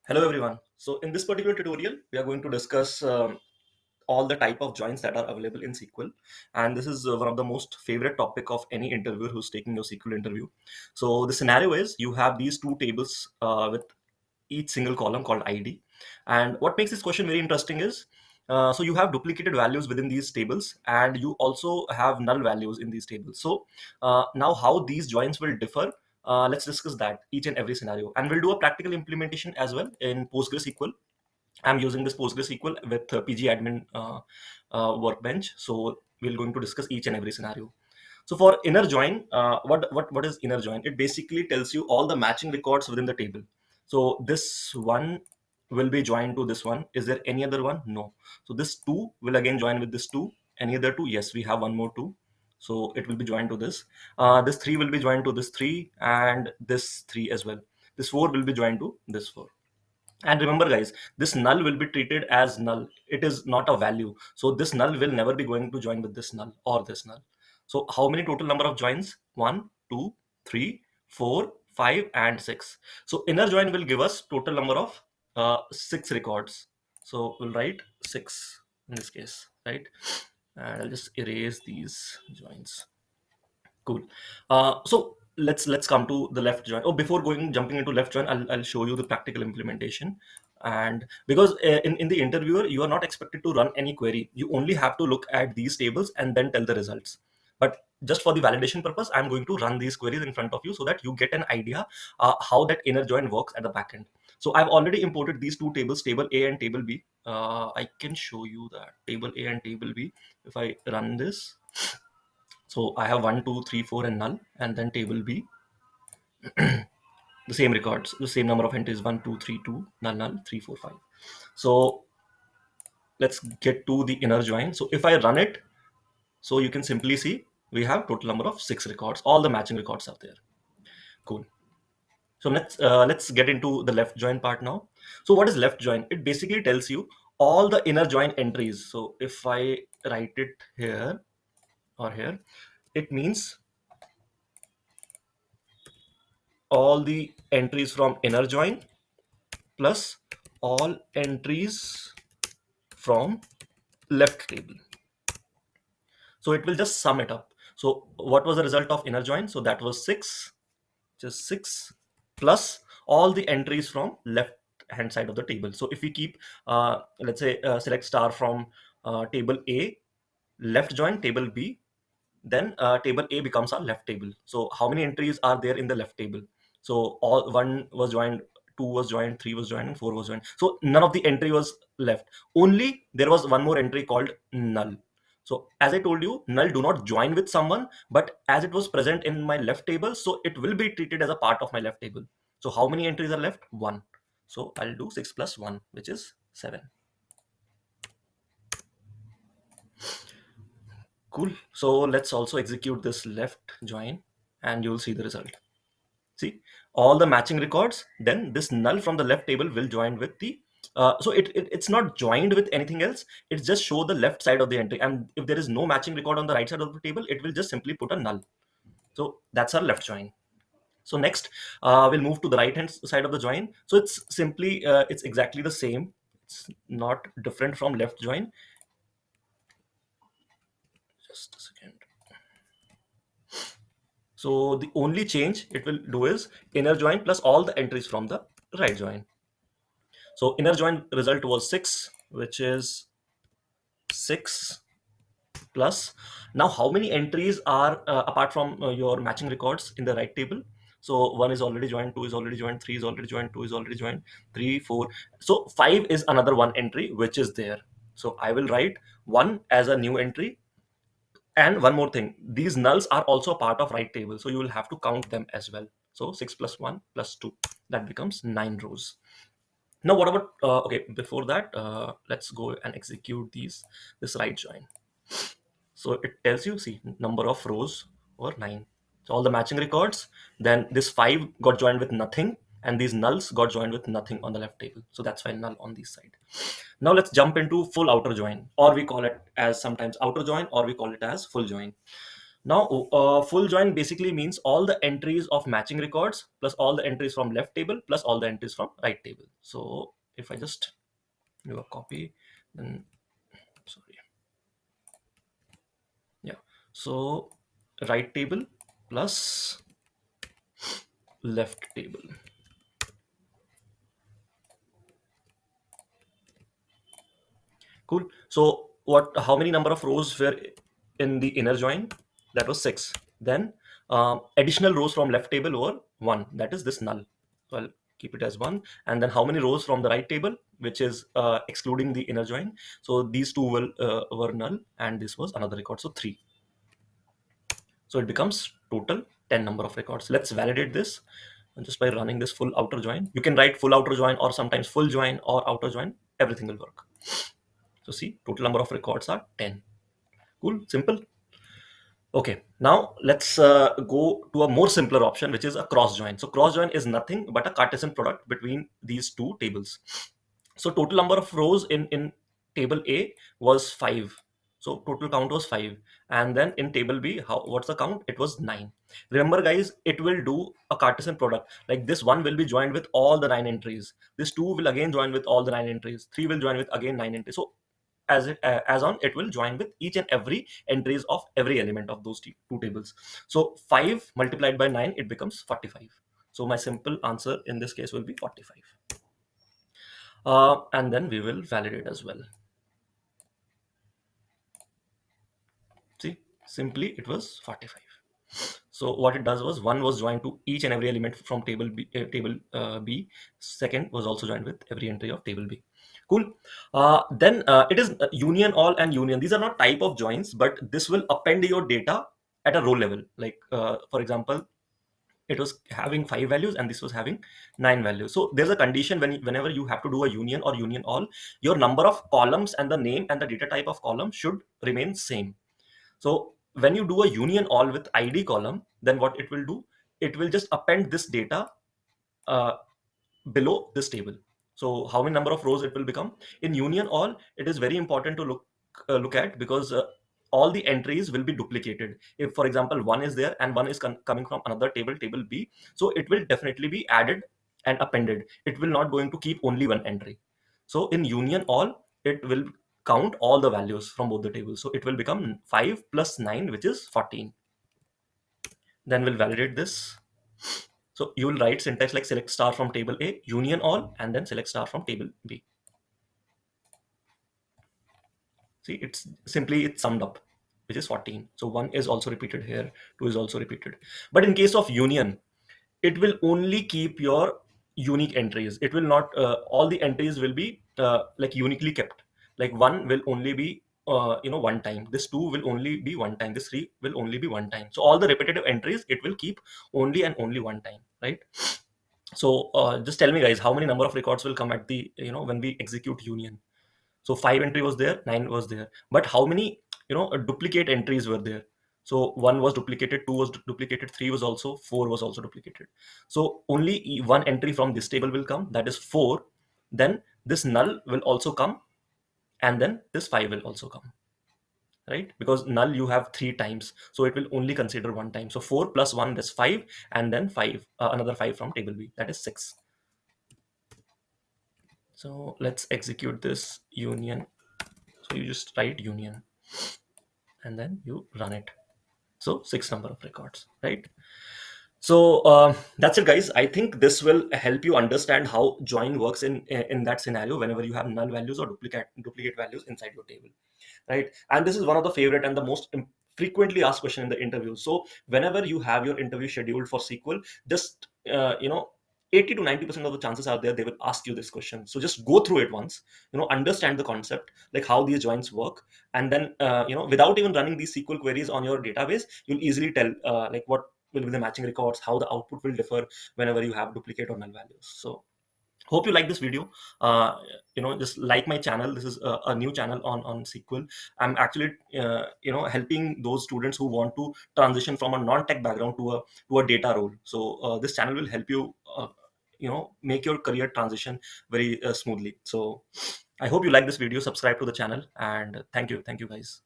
Hello everyone. So in this particular tutorial, we are going to discuss all the type of joins that are available in SQL, and this is one of the most favorite topic of any interviewer who's taking your SQL interview. So the scenario is you have these two tables with each single column called ID, and what makes this question very interesting is so you have duplicated values within these tables, and you also have null values in these tables. So now how these joins will differ, let's discuss that each and every scenario, and we'll do a practical implementation as well in PostgreSQL. I'm using this PostgreSQL with pgadmin workbench, so we're going to discuss each and every scenario. So for inner join, what is inner join? It basically tells you all the matching records within the table. So this one will be joined to this one. Is there any other one? No. So this two will again join with this two. Any other two? Yes, we have one more two. So it will be joined to this. This three will be joined to this three, and this three as well. This four will be joined to this four. And remember, guys, this null will be treated as null. It is not a value. So this null will never be going to join with this null or this null. So how many total number of joins? 1, 2, 3, 4, 5, and 6. So inner join will give us total number of 6 records. So we'll write 6 in this case, right? And I'll just erase these joins. Cool. So let's come to the left join. Oh, before going jumping into left join, I'll show you the practical implementation. And because in the interviewer, you are not expected to run any query. You only have to look at these tables and then tell the results. But just for the validation purpose, I'm going to run these queries in front of you so that you get an idea how that inner join works at the back end. So I've already imported these two tables, table A and table B. I can show you that table A and table B. If I run this, so I have 1, 2, 3, 4 and null, and then table B, the same records, the same number of entries, 1, 2, 3, 2, null, null, 3, 4, 5. So let's get to the inner join. So if I run it, so you can simply see we have total number of 6 records. All the matching records are there. Cool. So let's get into the left join part now. So what is left join? It basically tells you all the inner join entries. So if I write it here or here, it means all the entries from inner join plus all entries from left table. So it will just sum it up. So what was the result of inner join? So that was 6, just 6 plus all the entries from left hand side of the table. So if we keep, let's say, select star from table A, left join table B, then table A becomes our left table. So how many entries are there in the left table? So all 1 was joined, 2 was joined, 3 was joined, and 4 was joined. So none of the entry was left. Only there was one more entry called null. So as I told you, null do not join with someone, but as it was present in my left table, so it will be treated as a part of my left table. So how many entries are left? 1. So I'll do 6 plus 1, which is 7. Cool. So let's also execute this left join and you'll see the result. See, all the matching records, then this null from the left table will join with the, so it's not joined with anything else. It's just show the left side of the entry. And if there is no matching record on the right side of the table, it will just simply put a null. So that's our left join. So next, we'll move to the right hand side of the join. So it's simply, it's exactly the same. It's not different from left join. Just a second. So the only change it will do is inner join plus all the entries from the right join. So inner join result was 6, which is 6 plus. Now how many entries are apart from your matching records in the right table? So 1 is already joined, 2 is already joined, 3 is already joined, 2 is already joined, 3, 4. So 5 is another one entry which is there. So I will write 1 as a new entry. And one more thing, these nulls are also a part of right table, so you will have to count them as well. So 6 plus 1 plus 2, that becomes 9 rows. Now what about, okay, before that, let's go and execute this right join. So it tells you, see, number of rows or 9. So all the matching records, then this 5 got joined with nothing, and these nulls got joined with nothing on the left table. So that's why null on this side. Now let's jump into full outer join, or we call it as sometimes outer join, or we call it as full join. Now, full join basically means all the entries of matching records plus all the entries from left table plus all the entries from right table. So if I just do a copy, then sorry, yeah. So right table plus left table. Cool. So what? How many number of rows were in the inner join? That was six. Then additional rows from left table were one. That is this null. So I'll keep it as one. And then how many rows from the right table, which is excluding the inner join? So these two were null, and this was another record. So three. So it becomes total 10 number of records. Let's validate this. And just by running this full outer join, you can write full outer join or sometimes full join or outer join. Everything will work. So see, total number of records are 10. Cool, simple. Okay, now let's go to a more simpler option, which is a cross join. So cross join is nothing but a Cartesian product between these two tables. So total number of rows in table A was 5. So total count was 5. And then in table B, what's the count? It was 9. Remember guys, it will do a Cartesian product. Like this one will be joined with all the 9 entries. This 2 will again join with all the 9 entries. 3 will join with again 9 entries. So as on it will join with each and every entries of every element of those two tables. So 5 multiplied by 9, it becomes 45. So my simple answer in this case will be 45. And then we will validate as well. See, simply it was 45. So what it does was one was joined to each and every element from table B. Second was also joined with every entry of table B. Cool. Then it is union all and union. These are not type of joins, but this will append your data at a row level. Like for example, it was having 5 values and this was having 9 values. So there's a condition whenever you have to do a union or union all, your number of columns and the name and the data type of column should remain same. So when you do a union all with ID column, then what it will do, it will just append this data uh, below this table. So how many number of rows it will become in union all, it is very important to look at, because all the entries will be duplicated. If for example one is there and one is coming from another table, table B, so it will definitely be added and appended. It will not going to keep only one entry. So in union all, it will count all the values from both the tables. So it will become 5 plus 9, which is 14. Then we'll validate this. So you will write syntax like select star from table A, union all, and then select star from table B. See, it's summed up, which is 14. So 1 is also repeated here, 2 is also repeated. But in case of union, it will only keep your unique entries. It will not, all the entries will be like uniquely kept. Like 1 will only be, one time. This 2 will only be one time. This 3 will only be one time. So all the repetitive entries, it will keep only and only one time, right? So just tell me guys, how many number of records will come at the, when we execute union? So 5 entry was there, 9 was there, but how many, duplicate entries were there? So 1 was duplicated, 2 was duplicated, 3 was also, 4 was also duplicated. So only one entry from this table will come, that is 4. Then this null will also come, and then this 5 will also come, right? Because null you have 3 times, so it will only consider one time. So 4 plus 1, that's 5, and then 5, another 5 from table B, that is 6. So let's execute this union. So you just write union and then you run it. So 6 number of records, right? So that's it guys. I think this will help you understand how join works in that scenario whenever you have null values or duplicate values inside your table, right? And this is one of the favorite and the most frequently asked question in the interview. So whenever you have your interview scheduled for SQL, just 80 to 90% of the chances are there they will ask you this question. So just go through it once, understand the concept, like how these joins work, and then without even running these SQL queries on your database, you'll easily tell like what will be the matching records, how the output will differ whenever you have duplicate or null values. So hope you like this video. Just like my channel. This is a new channel on SQL. I'm actually helping those students who want to transition from a non-tech background to a data role. So this channel will help you make your career transition very smoothly. So I hope you like this video. Subscribe to the channel, and thank you guys.